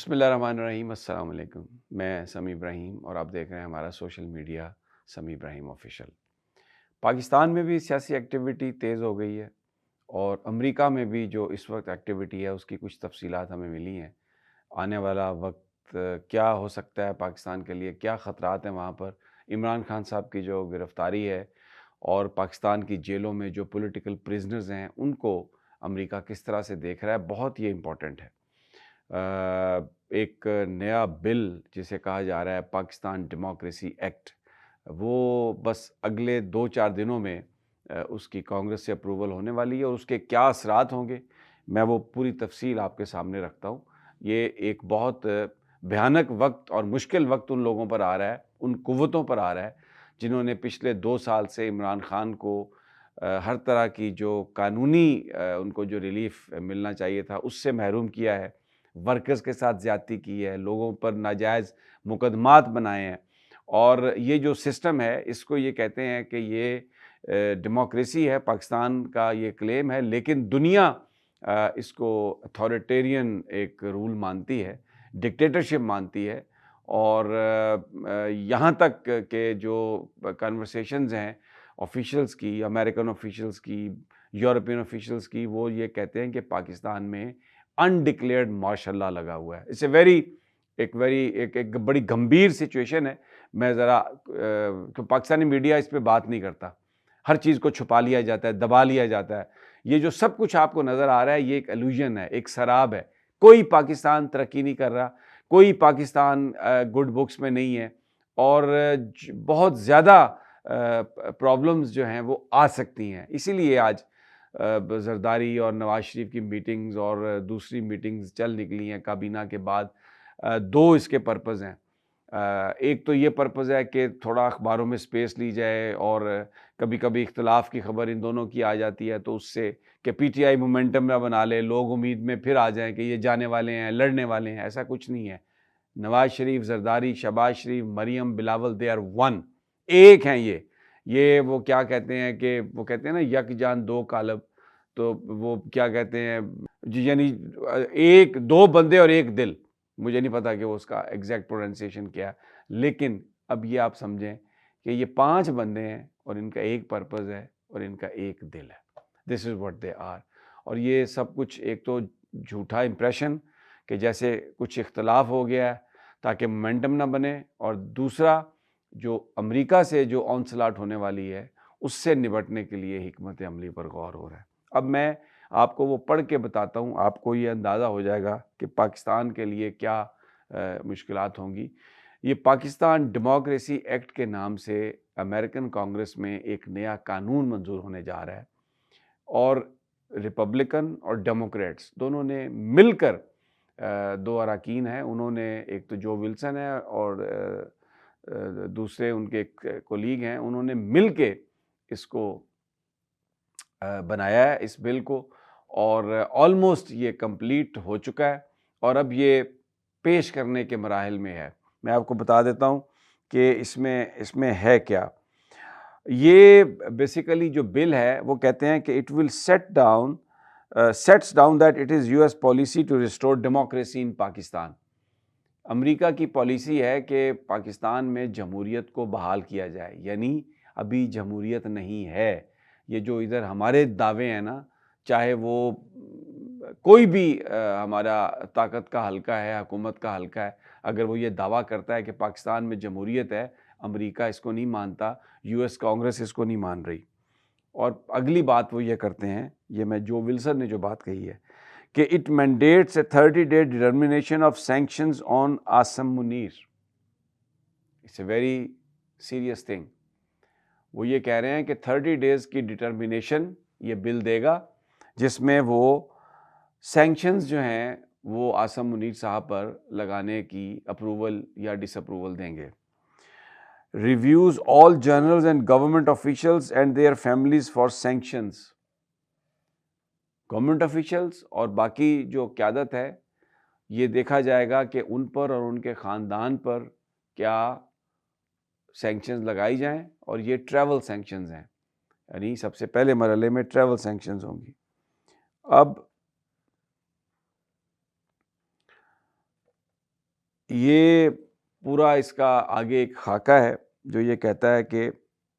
بسم اللہ الرحمن الرحیم۔ السلام علیکم، میں سمیع ابراہیم اور آپ دیکھ رہے ہیں ہمارا سوشل میڈیا سمیع ابراہیم آفیشیل۔ پاکستان میں بھی سیاسی ایکٹیویٹی تیز ہو گئی ہے اور امریکہ میں بھی جو اس وقت ایکٹیویٹی ہے اس کی کچھ تفصیلات ہمیں ملی ہیں۔ آنے والا وقت کیا ہو سکتا ہے پاکستان کے لیے، کیا خطرات ہیں وہاں پر، عمران خان صاحب کی جو گرفتاری ہے اور پاکستان کی جیلوں میں جو پولیٹیکل پریزنرز ہیں ان کو امریکہ کس طرح سے دیکھ رہا ہے، بہت یہ امپورٹنٹ ہے۔ ایک نیا بل جسے کہا جا رہا ہے پاکستان ڈیموکریسی ایکٹ، وہ بس اگلے 2-4 دنوں میں اس کی کانگریس سے اپروول ہونے والی ہے اور اس کے کیا اثرات ہوں گے میں وہ پوری تفصیل آپ کے سامنے رکھتا ہوں۔ یہ ایک بہت بھیانک وقت اور مشکل وقت ان لوگوں پر آ رہا ہے، ان قوتوں پر آ رہا ہے جنہوں نے پچھلے 2 سال سے عمران خان کو ہر طرح کی جو قانونی ان کو جو ریلیف ملنا چاہیے تھا اس سے محروم کیا ہے، ورکرز کے ساتھ زیادتی کی ہے، لوگوں پر ناجائز مقدمات بنائے ہیں۔ اور یہ جو سسٹم ہے اس کو یہ کہتے ہیں کہ یہ ڈیموکریسی ہے، پاکستان کا یہ کلیم ہے، لیکن دنیا اس کو اتھارٹیرین ایک رول مانتی ہے، ڈکٹیٹرشپ مانتی ہے۔ اور یہاں تک کہ جو کنورسیشنز ہیں آفیشلز کی، امریکن آفیشلز کی، یورپین آفیشلز کی، وہ یہ کہتے ہیں کہ پاکستان میں انڈکلیئرڈ مارشل لا لگا ہوا ہے۔ اٹس اے ایک بڑی گمبھیر سچویشن ہے۔ میں ذرا پاکستانی میڈیا اس پہ بات نہیں کرتا، ہر چیز کو چھپا لیا جاتا ہے، دبا لیا جاتا ہے۔ یہ جو سب کچھ آپ کو نظر آ رہا ہے یہ ایک الوژن ہے، ایک سراب ہے۔ کوئی پاکستان ترقی نہیں کر رہا، کوئی پاکستان گڈ بکس میں نہیں ہے، اور بہت زیادہ پرابلمز جو ہیں وہ آ سکتی ہیں۔ اسی لیے آج زرداری اور نواز شریف کی میٹنگز اور دوسری میٹنگز چل نکلی ہیں کابینہ کے بعد۔ دو اس کے پرپز ہیں۔ ایک تو یہ پرپز ہے کہ تھوڑا اخباروں میں سپیس لی جائے، اور کبھی کبھی اختلاف کی خبر ان دونوں کی آ جاتی ہے تو اس سے کہ پی ٹی آئی مومنٹم نہ بنا لے، لوگ امید میں پھر آ جائیں کہ یہ جانے والے ہیں، لڑنے والے ہیں۔ ایسا کچھ نہیں ہے۔ نواز شریف، زرداری، شہباز شریف، مریم، بلاول، دے آر ون، ایک ہیں یہ وہ کیا کہتے ہیں کہ وہ کہتے ہیں نا یک جان دو کالب، تو وہ کیا کہتے ہیں یعنی ایک دو بندے اور ایک دل، مجھے نہیں پتا کہ وہ اس کا ایگزیکٹ پروننسیشن کیا ہے، لیکن اب یہ آپ سمجھیں کہ یہ 5 بندے ہیں اور ان کا ایک پرپز ہے اور ان کا ایک دل ہے۔ دس از واٹ دے آر۔ اور یہ سب کچھ ایک تو جھوٹا امپریشن کہ جیسے کچھ اختلاف ہو گیا ہے تاکہ مومنٹم نہ بنے، اور دوسرا جو امریکہ سے جو آنسلاٹ ہونے والی ہے اس سے نبٹنے کے لیے حکمت عملی پر غور ہو رہا ہے۔ اب میں آپ کو وہ پڑھ کے بتاتا ہوں، آپ کو یہ اندازہ ہو جائے گا کہ پاکستان کے لیے کیا مشکلات ہوں گی۔ یہ پاکستان ڈیموکریسی ایکٹ کے نام سے امریکن کانگریس میں ایک نیا قانون منظور ہونے جا رہا ہے، اور ریپبلکن اور ڈیموکریٹس دونوں نے مل کر 2 اراکین ہیں، انہوں نے ایک تو جو ولسن ہے اور دوسرے ان کے کولیگ ہیں، انہوں نے مل کے اس کو بنایا ہے اس بل کو، اور آلموسٹ یہ کمپلیٹ ہو چکا ہے اور اب یہ پیش کرنے کے مراحل میں ہے۔ میں آپ کو بتا دیتا ہوں کہ اس میں ہے کیا۔ یہ بیسیکلی جو بل ہے وہ کہتے ہیں کہ it will sets down that it is U S policy to restore democracy in Pakistan. امریکہ کی پالیسی ہے کہ پاکستان میں جمہوریت کو بحال کیا جائے، یعنی ابھی جمہوریت نہیں ہے۔ یہ جو ادھر ہمارے دعوے ہیں نا، چاہے وہ کوئی بھی ہمارا طاقت کا حلقہ ہے، حکومت کا حلقہ ہے، اگر وہ یہ دعویٰ کرتا ہے کہ پاکستان میں جمہوریت ہے، امریکہ اس کو نہیں مانتا، یو ایس کانگریس اس کو نہیں مان رہی۔ اور اگلی بات وہ یہ کرتے ہیں، یہ میں جو ولسن نے جو بات کہی ہے کہ it mandates a 30-day determination of sanctions on Asim Munir. It's a very serious thing. وہ یہ کہہ رہے ہیں کہ 30 days کی ڈٹرمنیشن یہ بل دے گا جس میں وہ سینکشنز جو ہیں وہ عاصم منیر صاحب پر لگانے کی اپروول یا ڈس اپروول دیں گے۔ Reviews all generals and government officials and their families for sanctions. Government officials اور باقی جو قیادت ہے یہ دیکھا جائے گا کہ ان پر اور ان کے خاندان پر کیا سینکشنز لگائی جائیں، اور یہ ٹریول سینکشنز ہیں، یعنی سب سے پہلے مرحلے میں ٹریول سینکشنز ہوں گی۔ اب یہ پورا اس کا آگے ایک خاکہ ہے جو یہ کہتا ہے کہ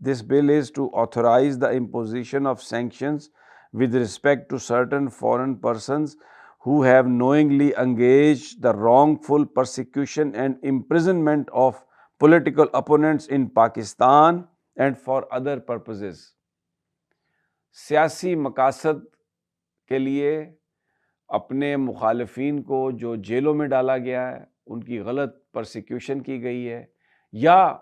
this bill is to authorize the imposition of sanctions with respect to certain foreign persons who have knowingly engaged the wrongful persecution and imprisonment of political opponents in Pakistan and for other purposes. سیاسی مقاصد کے لیے اپنے مخالفین کو جو جیلوں میں ڈالا گیا ہے، ان کی غلط پرسیکیوشن کی گئی ہے، یا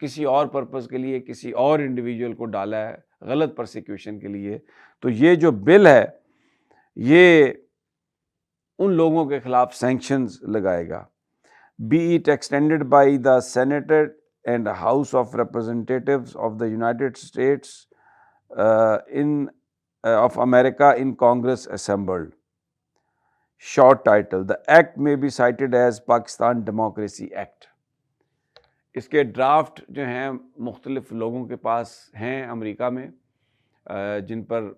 کسی اور پرپز کے لیے کسی اور انڈیویجول کو ڈالا ہے غلط پرسیکیوشن کے لیے، تو یہ جو بل ہے یہ ان لوگوں کے خلاف سینکشنز لگائے گا. Be it extended by the Senator and House of Representatives of the United States of America in Congress assembled. Short title: the act may be cited as Pakistan Democracy Act. اس کے ڈرافٹ جو ہیں مختلف لوگوں کے پاس ہیں امریکہ میں جن پر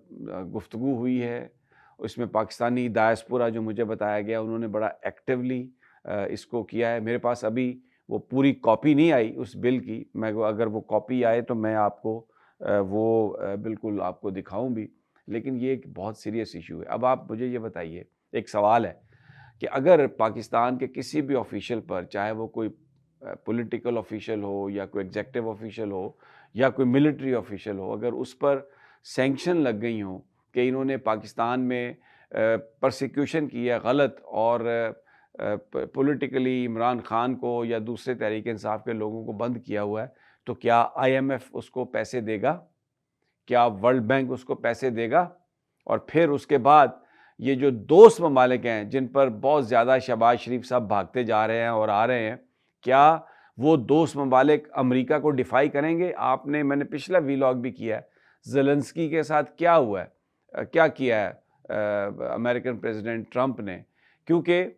گفتگو ہوئی ہے. اس میں پاکستانی ڈائسپورا جو مجھے بتایا گیا انہوں نے بڑا ایکٹیولی اس کو کیا ہے. میرے پاس ابھی وہ پوری کاپی نہیں آئی اس بل کی، میں اگر وہ کاپی آئے تو میں آپ کو وہ بالکل آپ کو دکھاؤں بھی، لیکن یہ ایک بہت سیریس ایشو ہے. اب آپ مجھے یہ بتائیے، ایک سوال ہے کہ اگر پاکستان کے کسی بھی آفیشیل پر، چاہے وہ کوئی پولیٹیکل آفیشیل ہو یا کوئی ایگزیکٹو آفیشیل ہو یا کوئی ملٹری آفیشیل ہو، اگر اس پر سینکشن لگ گئی ہوں کہ انہوں نے پاکستان میں پرسیکیوشن کی ہے غلط، اور پولیٹیکلی عمران خان کو یا دوسرے تحریک انصاف کے لوگوں کو بند کیا ہوا ہے، تو کیا آئی ایم ایف اس کو پیسے دے گا؟ کیا ورلڈ بینک اس کو پیسے دے گا؟ اور پھر اس کے بعد یہ جو دوست ممالک ہیں جن پر بہت زیادہ شہباز شریف صاحب بھاگتے جا رہے ہیں اور آ رہے ہیں، کیا وہ دوست ممالک امریکہ کو ڈیفائی کریں گے؟ میں نے پچھلا ویلاگ بھی کیا ہے، زیلنسکی کے ساتھ کیا ہوا ہے، کیا کیا ہے امریکن پریزیڈنٹ ٹرمپ نے، کیونکہ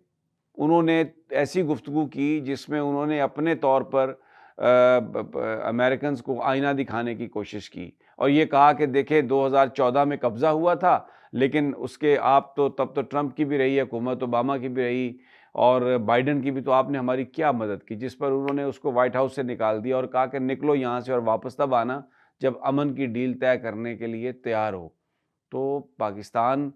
انہوں نے ایسی گفتگو کی جس میں انہوں نے اپنے طور پر امریکنز کو آئینہ دکھانے کی کوشش کی اور یہ کہا کہ دیکھیں 2014 میں قبضہ ہوا تھا، لیکن اس کے آپ تو تب تو ٹرمپ کی بھی رہی حکومت، اوباما کی بھی رہی اور بائیڈن کی بھی، تو آپ نے ہماری کیا مدد کی؟ جس پر انہوں نے اس کو وائٹ ہاؤس سے نکال دیا اور کہا کہ نکلو یہاں سے اور واپس تب آنا جب امن کی ڈیل طے کرنے کے لیے تیار ہو. تو پاکستان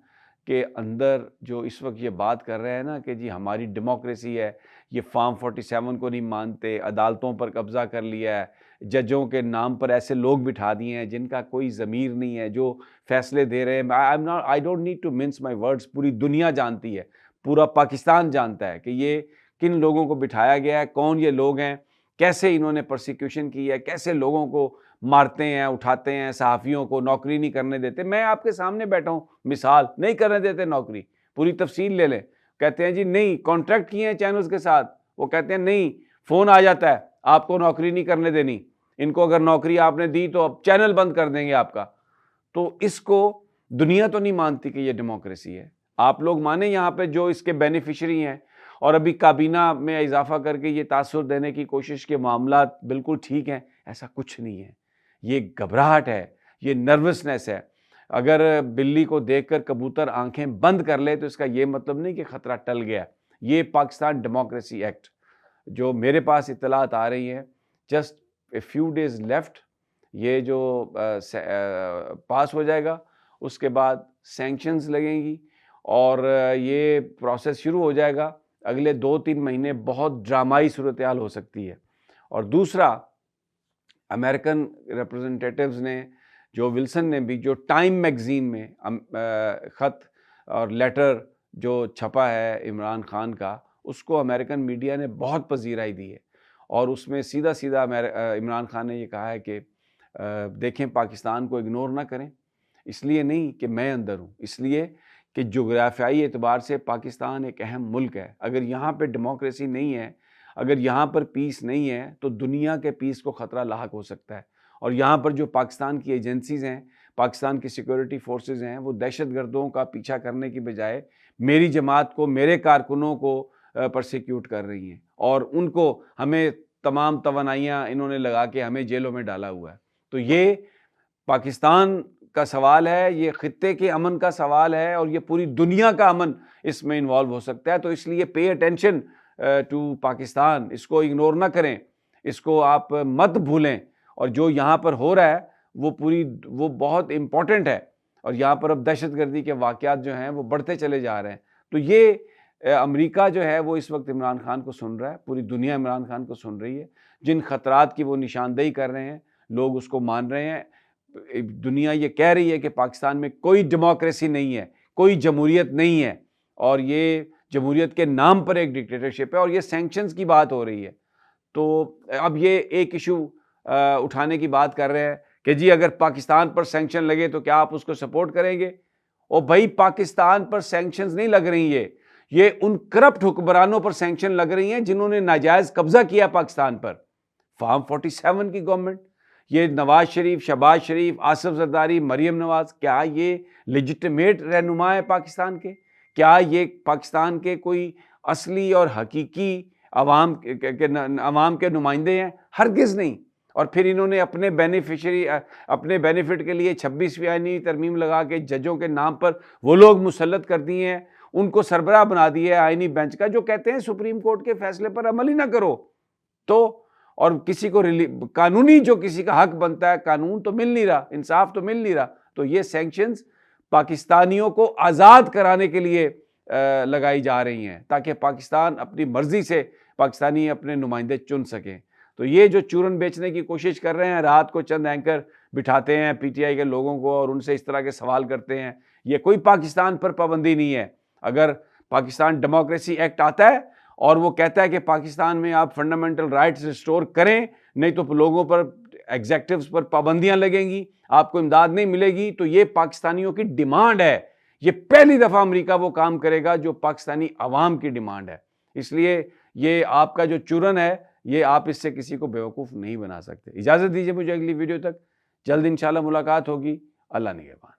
کے اندر جو اس وقت یہ بات کر رہے ہیں نا کہ جی ہماری ڈیموکریسی ہے، یہ فارم 47 کو نہیں مانتے، عدالتوں پر قبضہ کر لیا ہے، ججوں کے نام پر ایسے لوگ بٹھا دیے ہیں جن کا کوئی ضمیر نہیں ہے، جو فیصلے دے رہے ہیں. I don't need to mince my words. پوری دنیا جانتی ہے، پورا پاکستان جانتا ہے کہ یہ کن لوگوں کو بٹھایا گیا ہے، کون یہ لوگ ہیں، کیسے انہوں نے پرسیکیوشن کی ہے، کیسے لوگوں کو مارتے ہیں، اٹھاتے ہیں، صحافیوں کو نوکری نہیں کرنے دیتے. میں آپ کے سامنے بیٹھا ہوں، مثال نہیں کرنے دیتے نوکری، پوری تفصیل لے لیں. کہتے ہیں جی نہیں کانٹریکٹ کیے ہیں چینلز کے ساتھ، وہ کہتے ہیں نہیں فون آ جاتا ہے آپ کو نوکری نہیں کرنے دینی، ان کو اگر نوکری آپ نے دی تو اب چینل بند کر دیں گے آپ کا. تو اس کو دنیا تو نہیں مانتی کہ یہ ڈیموکریسی ہے. آپ لوگ مانیں یہاں پہ جو اس کے بینیفیشری ہیں، اور ابھی کابینہ میں اضافہ کر کے یہ تاثر دینے کی کوشش کے معاملات بالکل ٹھیک ہیں، ایسا کچھ نہیں ہے. یہ گھبراہٹ ہے، یہ نروسنس ہے. اگر بلی کو دیکھ کر کبوتر آنکھیں بند کر لے تو اس کا یہ مطلب نہیں کہ خطرہ ٹل گیا. یہ پاکستان ڈیموکریسی ایکٹ جو میرے پاس اطلاعات آ رہی ہیں، just a few days left, یہ جو پاس ہو جائے گا اس کے بعد سینکشنز لگیں گی اور یہ پروسیس شروع ہو جائے گا. اگلے 2-3 مہینے بہت ڈرامائی صورتحال ہو سکتی ہے. اور دوسرا، امریکن ریپرزنٹیٹیوز نے جو ولسن نے بھی جو ٹائم میگزین میں خط اور لیٹر جو چھپا ہے عمران خان کا، اس کو امریکن میڈیا نے بہت پذیرائی دی ہے، اور اس میں سیدھا سیدھا عمران خان نے یہ کہا ہے کہ دیکھیں پاکستان کو اگنور نہ کریں، اس لیے نہیں کہ میں اندر ہوں، اس لیے کہ جغرافیائی اعتبار سے پاکستان ایک اہم ملک ہے. اگر یہاں پہ ڈیموکریسی نہیں ہے، اگر یہاں پر پیس نہیں ہے تو دنیا کے پیس کو خطرہ لاحق ہو سکتا ہے. اور یہاں پر جو پاکستان کی ایجنسیز ہیں، پاکستان کی سیکورٹی فورسز ہیں، وہ دہشت گردوں کا پیچھا کرنے کی بجائے میری جماعت کو، میرے کارکنوں کو پرسیکیوٹ کر رہی ہیں، اور ان کو ہمیں تمام توانائیاں انہوں نے لگا کے ہمیں جیلوں میں ڈالا ہوا ہے. تو یہ پاکستان کا سوال ہے، یہ خطے کے امن کا سوال ہے، اور یہ پوری دنیا کا امن اس میں انوالو ہو سکتا ہے. تو اس لیے پے اٹینشن ٹو پاکستان، اس کو اگنور نہ کریں، اس کو آپ مت بھولیں، اور جو یہاں پر ہو رہا ہے وہ بہت امپورٹنٹ ہے، اور یہاں پر اب دہشت گردی کے واقعات جو ہیں وہ بڑھتے چلے جا رہے ہیں۔ تو یہ امریکہ جو ہے وہ اس وقت عمران خان کو سن رہا ہے، پوری دنیا عمران خان کو سن رہی ہے، جن خطرات کی وہ نشاندہی کر رہے ہیں لوگ اس کو مان رہے ہیں۔ دنیا یہ کہہ رہی ہے کہ پاکستان میں کوئی ڈیموکریسی نہیں ہے، کوئی جمہوریت نہیں ہے، اور یہ جمہوریت کے نام پر ایک ڈکٹیٹرشپ ہے، اور یہ سینکشنز کی بات ہو رہی ہے۔ تو اب یہ ایک ایشو اٹھانے کی بات کر رہے ہیں کہ جی اگر پاکستان پر سینکشن لگے تو کیا آپ اس کو سپورٹ کریں گے؟ اور بھائی پاکستان پر سینکشنز نہیں لگ رہی، یہ ان کرپٹ حکمرانوں پر سینکشن لگ رہی ہیں جنہوں نے ناجائز قبضہ کیا پاکستان پر۔ فارم 47 کی گورنمنٹ، یہ نواز شریف، شہباز شریف، آصف زرداری، مریم نواز، کیا یہ لیجٹمیٹ رہنما ہے پاکستان کے؟ کیا یہ پاکستان کے کوئی اصلی اور حقیقی عوام کے نمائندے ہیں؟ ہرگز نہیں۔ اور پھر انہوں نے اپنے بینیفٹ کے لیے 26ویں آئینی ترمیم لگا کے ججوں کے نام پر وہ لوگ مسلط کر دیے ہیں، ان کو سربراہ بنا دیا ہے آئینی بینچ کا، جو کہتے ہیں سپریم کورٹ کے فیصلے پر عمل ہی نہ کرو۔ تو اور کسی کو قانونی جو کسی کا حق بنتا ہے، قانون تو مل نہیں رہا، انصاف تو مل نہیں رہا۔ تو یہ سینکشنز پاکستانیوں کو آزاد کرانے کے لیے لگائی جا رہی ہیں، تاکہ پاکستان اپنی مرضی سے پاکستانی اپنے نمائندے چن سکیں۔ تو یہ جو چورن بیچنے کی کوشش کر رہے ہیں، رات کو چند اینکر بٹھاتے ہیں پی ٹی آئی کے لوگوں کو اور ان سے اس طرح کے سوال کرتے ہیں، یہ کوئی پاکستان پر پابندی نہیں ہے۔ اگر پاکستان ڈیموکریسی ایکٹ آتا ہے اور وہ کہتا ہے کہ پاکستان میں آپ فنڈامنٹل رائٹس ریسٹور کریں، نہیں تو لوگوں پر، ایگزیکٹوز پر پابندیاں لگیں گی، آپ کو امداد نہیں ملے گی، تو یہ پاکستانیوں کی ڈیمانڈ ہے۔ یہ پہلی دفعہ امریکہ وہ کام کرے گا جو پاکستانی عوام کی ڈیمانڈ ہے۔ اس لیے یہ آپ کا جو چورن ہے، یہ آپ اس سے کسی کو بیوقوف نہیں بنا سکتے۔ اجازت دیجیے مجھے، اگلی ویڈیو تک جلد انشاءاللہ ملاقات ہوگی۔ اللہ نگہبان۔